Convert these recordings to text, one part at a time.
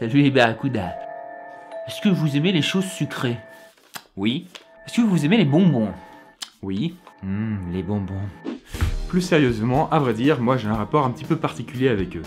Salut les barracudas. Est-ce que vous aimez les choses sucrées? Oui. Est-ce que vous aimez les bonbons? Oui. Les bonbons. Plus sérieusement, à vrai dire, moi j'ai un rapport un petit peu particulier avec eux.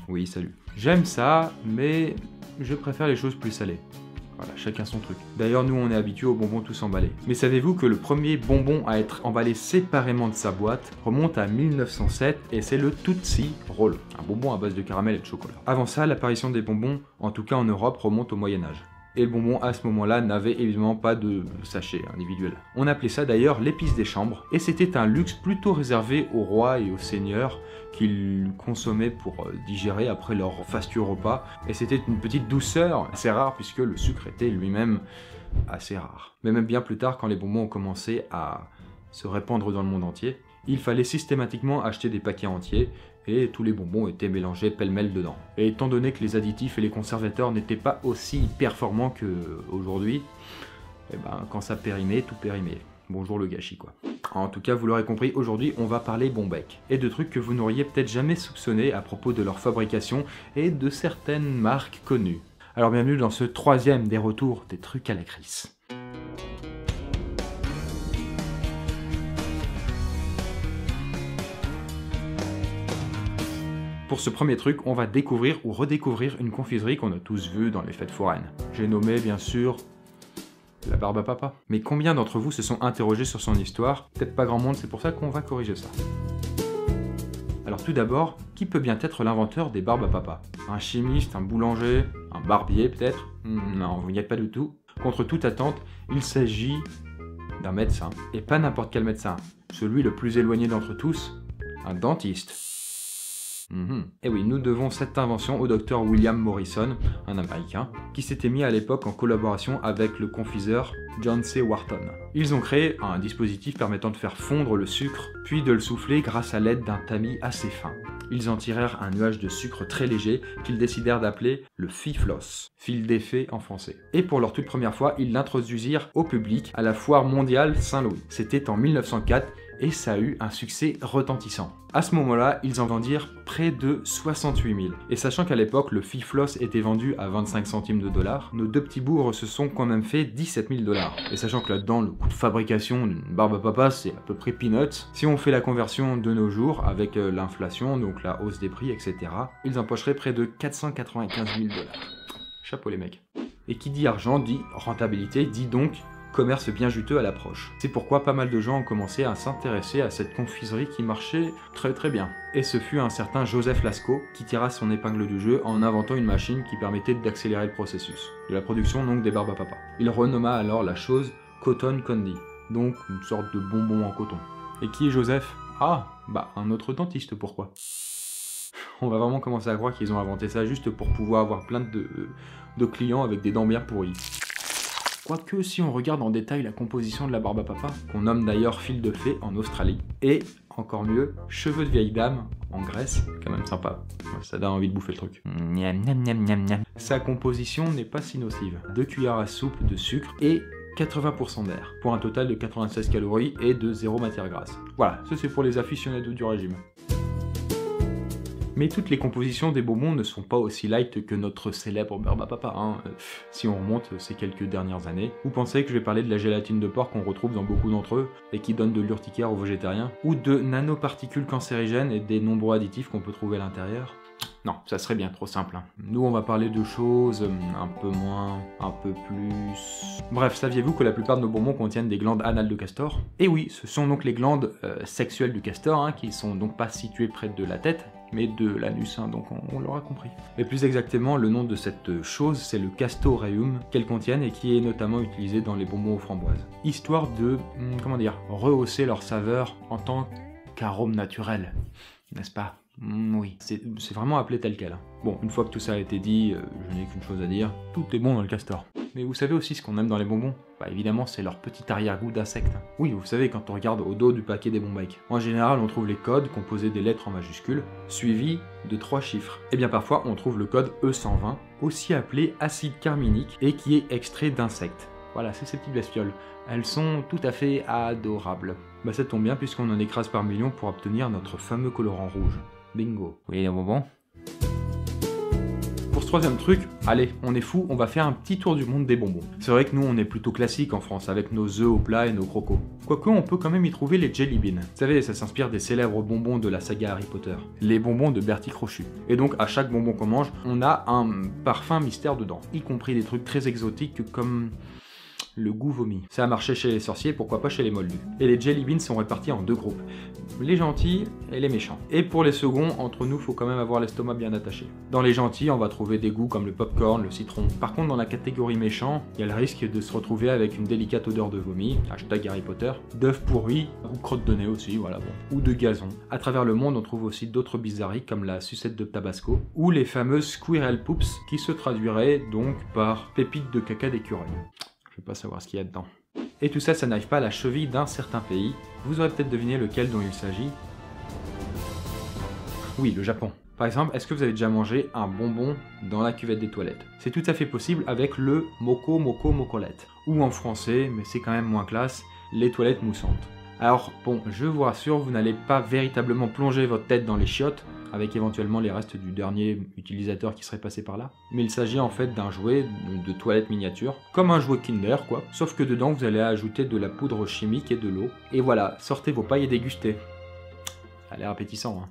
Oui, salut. J'aime ça, mais je préfère les choses plus salées. Voilà, chacun son truc. D'ailleurs, nous on est habitués aux bonbons tous emballés. Mais savez-vous que le premier bonbon à être emballé séparément de sa boîte remonte à 1907 et c'est le Tootsie Roll, un bonbon à base de caramel et de chocolat. Avant ça, l'apparition des bonbons, en tout cas en Europe, remonte au Moyen-Âge. Et le bonbon à ce moment-là n'avait évidemment pas de sachet individuel. On appelait ça d'ailleurs l'épice des chambres, et c'était un luxe plutôt réservé aux rois et aux seigneurs qu'ils consommaient pour digérer après leur fastueux repas, et c'était une petite douceur assez rare puisque le sucre était lui-même assez rare. Mais même bien plus tard, quand les bonbons ont commencé à se répandre dans le monde entier, il fallait systématiquement acheter des paquets entiers, et tous les bonbons étaient mélangés pêle-mêle dedans. Et étant donné que les additifs et les conservateurs n'étaient pas aussi performants qu'aujourd'hui, et ben quand ça périmait, tout périmait. Bonjour le gâchis quoi. En tout cas, vous l'aurez compris, aujourd'hui on va parler bon bec, et de trucs que vous n'auriez peut-être jamais soupçonné à propos de leur fabrication et de certaines marques connues. Alors bienvenue dans ce troisième des retours des trucs à la crise. Pour ce premier truc, on va découvrir ou redécouvrir une confiserie qu'on a tous vue dans les fêtes foraines. J'ai nommé bien sûr la barbe à papa. Mais combien d'entre vous se sont interrogés sur son histoire? Peut-être pas grand monde, c'est pour ça qu'on va corriger ça. Alors tout d'abord, qui peut bien être l'inventeur des barbes à papa? Un chimiste, un boulanger, un barbier peut-être? Non, vous n'y êtes pas du tout. Contre toute attente, il s'agit d'un médecin. Et pas n'importe quel médecin. Celui le plus éloigné d'entre tous, un dentiste. Et oui, nous devons cette invention au docteur William Morrison, un Américain, qui s'était mis à l'époque en collaboration avec le confiseur John C. Wharton. Ils ont créé un dispositif permettant de faire fondre le sucre, puis de le souffler grâce à l'aide d'un tamis assez fin. Ils en tirèrent un nuage de sucre très léger qu'ils décidèrent d'appeler le fiflos, fil d'effet en français. Et pour leur toute première fois, ils l'introduisirent au public à la foire mondiale Saint-Louis. C'était en 1904 et ça a eu un succès retentissant. À ce moment-là, ils en vendirent près de 68 000. Et sachant qu'à l'époque, le fiflos était vendu à 25 centimes de dollars, nos deux petits bourgs se sont quand même fait 17 000 dollars. Et sachant que là-dedans, le coût de fabrication d'une barbe à papa, c'est à peu près peanuts. Si on fait la conversion de nos jours, avec l'inflation, donc la hausse des prix, etc., ils empocheraient près de 495 000 dollars. Chapeau les mecs. Et qui dit argent dit rentabilité, dit donc commerce bien juteux à l'approche. C'est pourquoi pas mal de gens ont commencé à s'intéresser à cette confiserie qui marchait très très bien. Et ce fut un certain Joseph Lascaux qui tira son épingle du jeu en inventant une machine qui permettait d'accélérer le processus de la production donc des barbes à papa. Il renomma alors la chose Cotton Candy, donc une sorte de bonbon en coton. Et qui est Joseph? Ah, bah un autre dentiste, pourquoi? On va vraiment commencer à croire qu'ils ont inventé ça juste pour pouvoir avoir plein de clients avec des dents bien pourries. Quoique si on regarde en détail la composition de la barbe à papa, qu'on nomme d'ailleurs fil de fée en Australie, et encore mieux, cheveux de vieille dame en Grèce, quand même sympa, ça donne envie de bouffer le truc. Sa composition n'est pas si nocive, 2 cuillères à soupe de sucre et 80% d'air, pour un total de 96 calories et de 0 matière grasse. Voilà, ça c'est pour les aficionados du régime. Mais toutes les compositions des bonbons ne sont pas aussi light que notre célèbre barbe à papa, hein. Si on remonte ces quelques dernières années. Vous pensez que je vais parler de la gélatine de porc qu'on retrouve dans beaucoup d'entre eux et qui donne de l'urticaire aux végétariens? Ou de nanoparticules cancérigènes et des nombreux additifs qu'on peut trouver à l'intérieur? Non, ça serait bien trop simple. Nous, on va parler de choses un peu moins, un peu plus... Bref, saviez-vous que la plupart de nos bonbons contiennent des glandes anales de castor? Et oui, ce sont donc les glandes sexuelles du castor, hein, qui sont donc pas situées près de la tête, mais de l'anus, hein, donc on l'aura compris. Mais plus exactement, le nom de cette chose, c'est le castoreum qu'elles contiennent et qui est notamment utilisé dans les bonbons aux framboises. Histoire de, comment dire, rehausser leur saveur en tant qu'arôme naturel, n'est-ce pas? Oui, c'est vraiment appelé tel quel. Bon, une fois que tout ça a été dit, je n'ai qu'une chose à dire, tout est bon dans le castor. Mais vous savez aussi ce qu'on aime dans les bonbons? Bah évidemment, c'est leur petit arrière-goût d'insecte. Oui, vous savez, quand on regarde au dos du paquet des bonbons. En général, on trouve les codes composés des lettres en majuscules, suivis de 3 chiffres. Et bien parfois, on trouve le code E120, aussi appelé acide carminique, et qui est extrait d'insectes. Voilà, c'est ces petites bestioles. Elles sont tout à fait adorables. Bah ça tombe bien puisqu'on en écrase par millions pour obtenir notre fameux colorant rouge. Bingo. Oui, les bonbons. Pour ce troisième truc, allez, on est fou, on va faire un petit tour du monde des bonbons. C'est vrai que nous, on est plutôt classique en France, avec nos œufs au plat et nos crocos. Quoique, on peut quand même y trouver les Jelly Beans. Vous savez, ça s'inspire des célèbres bonbons de la saga Harry Potter. Les bonbons de Bertie Crochu. Et donc, à chaque bonbon qu'on mange, on a un parfum mystère dedans. Y compris des trucs très exotiques comme le goût vomi. Ça a marché chez les sorciers, pourquoi pas chez les moldus. Et les Jelly Beans sont répartis en deux groupes. Les gentils et les méchants. Et pour les seconds, entre nous, faut quand même avoir l'estomac bien attaché. Dans les gentils, on va trouver des goûts comme le popcorn, le citron. Par contre, dans la catégorie méchant, il y a le risque de se retrouver avec une délicate odeur de vomi, hashtag Harry Potter, d'œufs pourris, ou crotte de nez aussi, voilà bon, ou de gazon. À travers le monde, on trouve aussi d'autres bizarreries comme la sucette de Tabasco, ou les fameuses Squirrel Poops, qui se traduiraient donc par pépites de caca d'écureuil. Je veux pas savoir ce qu'il y a dedans. Et tout ça, ça n'arrive pas à la cheville d'un certain pays. Vous aurez peut-être deviné lequel dont il s'agit. Oui, le Japon. Par exemple, est-ce que vous avez déjà mangé un bonbon dans la cuvette des toilettes? C'est tout à fait possible avec le Moko Moko Mokolette. Ou en français, mais c'est quand même moins classe, les toilettes moussantes. Alors bon, je vous rassure, vous n'allez pas véritablement plonger votre tête dans les chiottes, avec éventuellement les restes du dernier utilisateur qui serait passé par là. Mais il s'agit en fait d'un jouet de toilette miniature, comme un jouet Kinder quoi, sauf que dedans vous allez ajouter de la poudre chimique et de l'eau. Et voilà, sortez vos pailles et dégustez. Ça a l'air appétissant, hein.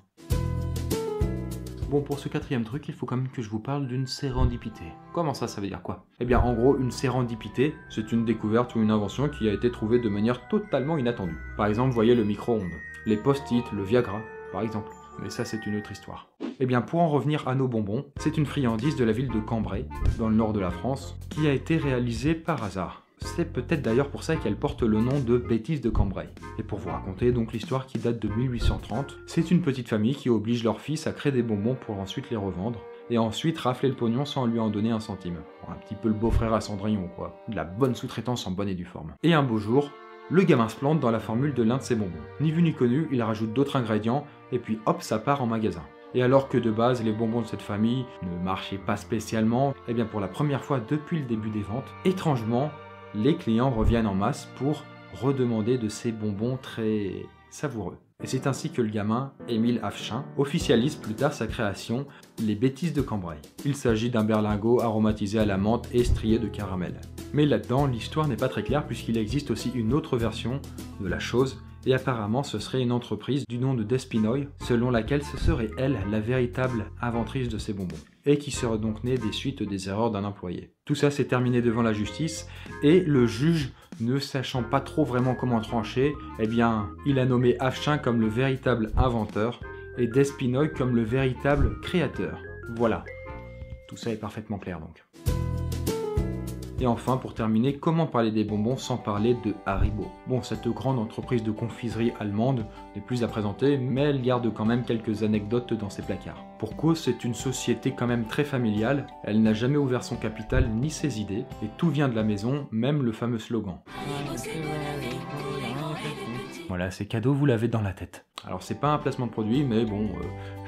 Bon, pour ce quatrième truc, il faut quand même que je vous parle d'une sérendipité. Comment ça veut dire quoi? Eh bien, en gros, une sérendipité, c'est une découverte ou une invention qui a été trouvée de manière totalement inattendue. Par exemple, voyez le micro-ondes, les post-it, le Viagra, par exemple. Mais ça, c'est une autre histoire. Eh bien, pour en revenir à nos bonbons, c'est une friandise de la ville de Cambrai, dans le nord de la France, qui a été réalisée par hasard. C'est peut-être d'ailleurs pour ça qu'elle porte le nom de Bêtises de Cambrai. Et pour vous raconter donc l'histoire qui date de 1830, c'est une petite famille qui oblige leur fils à créer des bonbons pour ensuite les revendre, et ensuite rafler le pognon sans lui en donner un centime. Bon, un petit peu le beau-frère à Cendrillon quoi, de la bonne sous-traitance en bonne et due forme. Et un beau jour, le gamin se plante dans la formule de l'un de ses bonbons. Ni vu ni connu, il rajoute d'autres ingrédients, et puis hop, ça part en magasin. Et alors que de base, les bonbons de cette famille ne marchaient pas spécialement, eh bien pour la première fois depuis le début des ventes, étrangement, les clients reviennent en masse pour redemander de ces bonbons très savoureux. Et c'est ainsi que le gamin, Émile Affechin, officialise plus tard sa création, les Bêtises de Cambrai. Il s'agit d'un berlingot aromatisé à la menthe et strié de caramel. Mais là-dedans, l'histoire n'est pas très claire puisqu'il existe aussi une autre version de la chose, et apparemment ce serait une entreprise du nom de Despinoy, selon laquelle ce serait elle la véritable inventrice de ces bonbons, et qui serait donc née des suites des erreurs d'un employé. Tout ça s'est terminé devant la justice, et le juge, ne sachant pas trop vraiment comment trancher, eh bien, il a nommé Affechin comme le véritable inventeur, et Despinoy comme le véritable créateur. Voilà. Tout ça est parfaitement clair donc. Et enfin, pour terminer, comment parler des bonbons sans parler de Haribo? Bon, cette grande entreprise de confiserie allemande n'est plus à présenter, mais elle garde quand même quelques anecdotes dans ses placards. Pour cause, c'est une société quand même très familiale, elle n'a jamais ouvert son capital ni ses idées, et tout vient de la maison, même le fameux slogan. Voilà, c'est cadeau, vous l'avez dans la tête. Alors c'est pas un placement de produit, mais bon,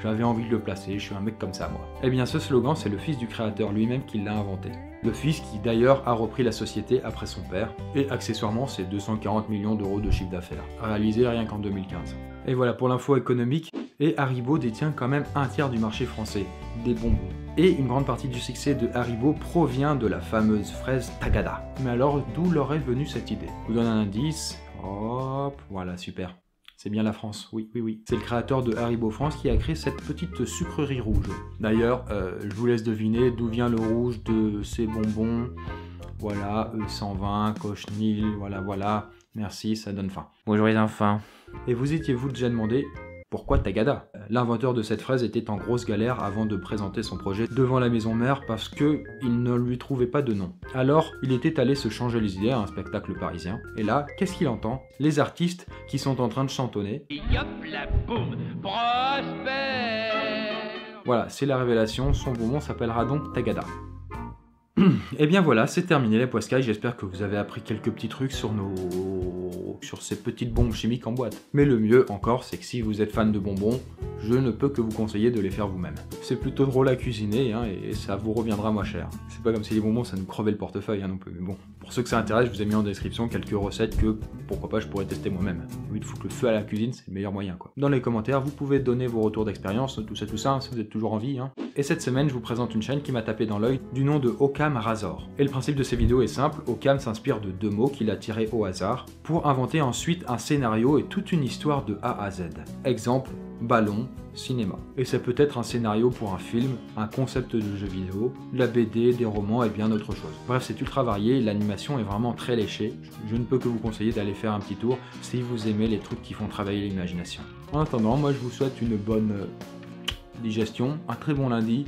j'avais envie de le placer, je suis un mec comme ça moi. Eh bien ce slogan, c'est le fils du créateur lui-même qui l'a inventé. Le fils qui d'ailleurs a repris la société après son père, et accessoirement c'est 240 millions d'euros de chiffre d'affaires, réalisé rien qu'en 2015. Et voilà pour l'info économique, et Haribo détient quand même un tiers du marché français, des bonbons. Et une grande partie du succès de Haribo provient de la fameuse fraise Tagada. Mais alors d'où leur est venue cette idée? Je vous donne un indice, hop, voilà super. C'est bien la France, oui, oui, oui. C'est le créateur de Haribo France qui a créé cette petite sucrerie rouge. D'ailleurs, je vous laisse deviner d'où vient le rouge de ces bonbons. Voilà, E120, Cochenil, voilà. Merci, ça donne faim. Bonjour les enfants. Et vous étiez-vous déjà demandé pourquoi Tagada? L'inventeur de cette fraise était en grosse galère avant de présenter son projet devant la maison mère parce que il ne lui trouvait pas de nom. Alors, il était allé se changer les idées à un spectacle parisien. Et là, qu'est-ce qu'il entend? Les artistes qui sont en train de chantonner. Et hop la boum, prospère. Voilà, c'est la révélation, son bonbon s'appellera donc Tagada. Et bien voilà, c'est terminé les poiscailles, j'espère que vous avez appris quelques petits trucs sur ces petites bombes chimiques en boîte. Mais le mieux encore, c'est que si vous êtes fan de bonbons, je ne peux que vous conseiller de les faire vous-même. C'est plutôt drôle à cuisiner, hein, et ça vous reviendra moins cher. C'est pas comme si les bonbons ça nous crevait le portefeuille hein, non plus, mais bon, pour Pour ceux que ça intéresse, je vous ai mis en description quelques recettes que, pourquoi pas, je pourrais tester moi-même. Oui, il faut que le feu à la cuisine, c'est le meilleur moyen, quoi. Dans les commentaires, vous pouvez donner vos retours d'expérience, tout ça, hein, si vous êtes toujours en vie, hein. Et cette semaine, je vous présente une chaîne qui m'a tapé dans l'œil du nom de Occam Razor. Et le principe de ces vidéos est simple, Occam s'inspire de 2 mots qu'il a tirés au hasard, pour inventer ensuite un scénario et toute une histoire de A à Z. Exemple, ballon, cinéma. Et ça peut être un scénario pour un film, un concept de jeu vidéo, de la BD, des romans et bien d'autres choses. Bref, c'est ultra varié, l'animation est vraiment très léchée. Je ne peux que vous conseiller d'aller faire un petit tour si vous aimez les trucs qui font travailler l'imagination. En attendant, moi je vous souhaite une bonne digestion, un très bon lundi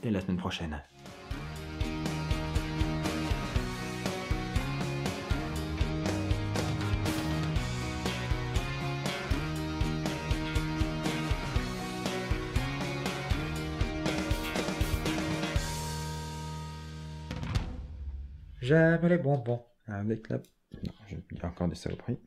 et à la semaine prochaine. J'aime les bonbons. Avec la... Non, j'ai encore des saloperies.